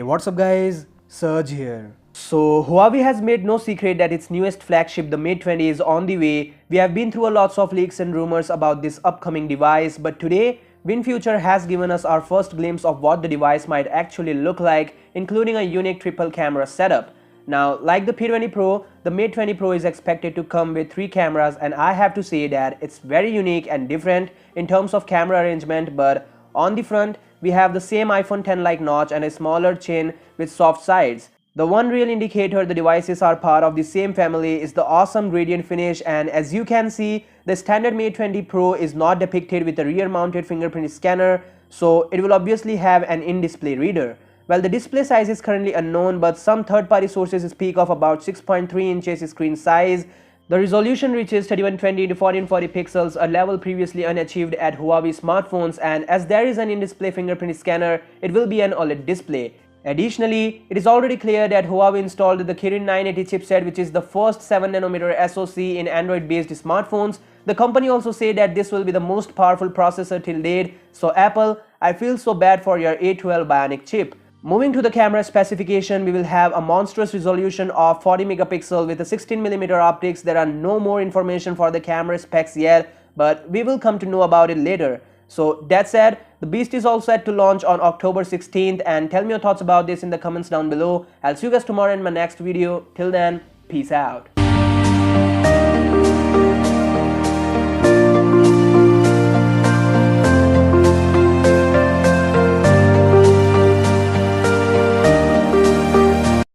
What's up guys, Surge here. So Huawei has made no secret that its newest flagship, the Mate 20, is on the way. We have been through a lots of leaks and rumors about this upcoming device, but today WinFuture has given us our first glimpse of what the device might actually look like, including a unique triple camera setup. Now, like the P20 Pro, the Mate 20 Pro is expected to come with 3 cameras, and I have to say that it's very unique and different in terms of camera arrangement. But on the front, we have the same iPhone X like notch and a smaller chin with soft sides. The one real indicator the devices are part of the same family is the awesome gradient finish, and as you can see, the standard Mate 20 Pro is not depicted with a rear mounted fingerprint scanner, so it will obviously have an in-display reader. Well, the display size is currently unknown, but some third-party sources speak of about 6.3 inches screen size. The resolution reaches 3120 x 1440 pixels, a level previously unachieved at Huawei smartphones, and as there is an in-display fingerprint scanner, it will be an OLED display. Additionally, it is already clear that Huawei installed the Kirin 980 chipset, which is the first 7nm SoC in Android-based smartphones. The company also said that this will be the most powerful processor till date, so Apple, I feel so bad for your A12 Bionic chip. Moving to the camera specification, we will have a monstrous resolution of 40 megapixel with a 16mm optics. There are no more information for the camera specs yet, but we will come to know about it later. So that said, the beast is all set to launch on October 16th, and tell me your thoughts about this in the comments down below. I'll see you guys tomorrow in my next video. Till then, peace out.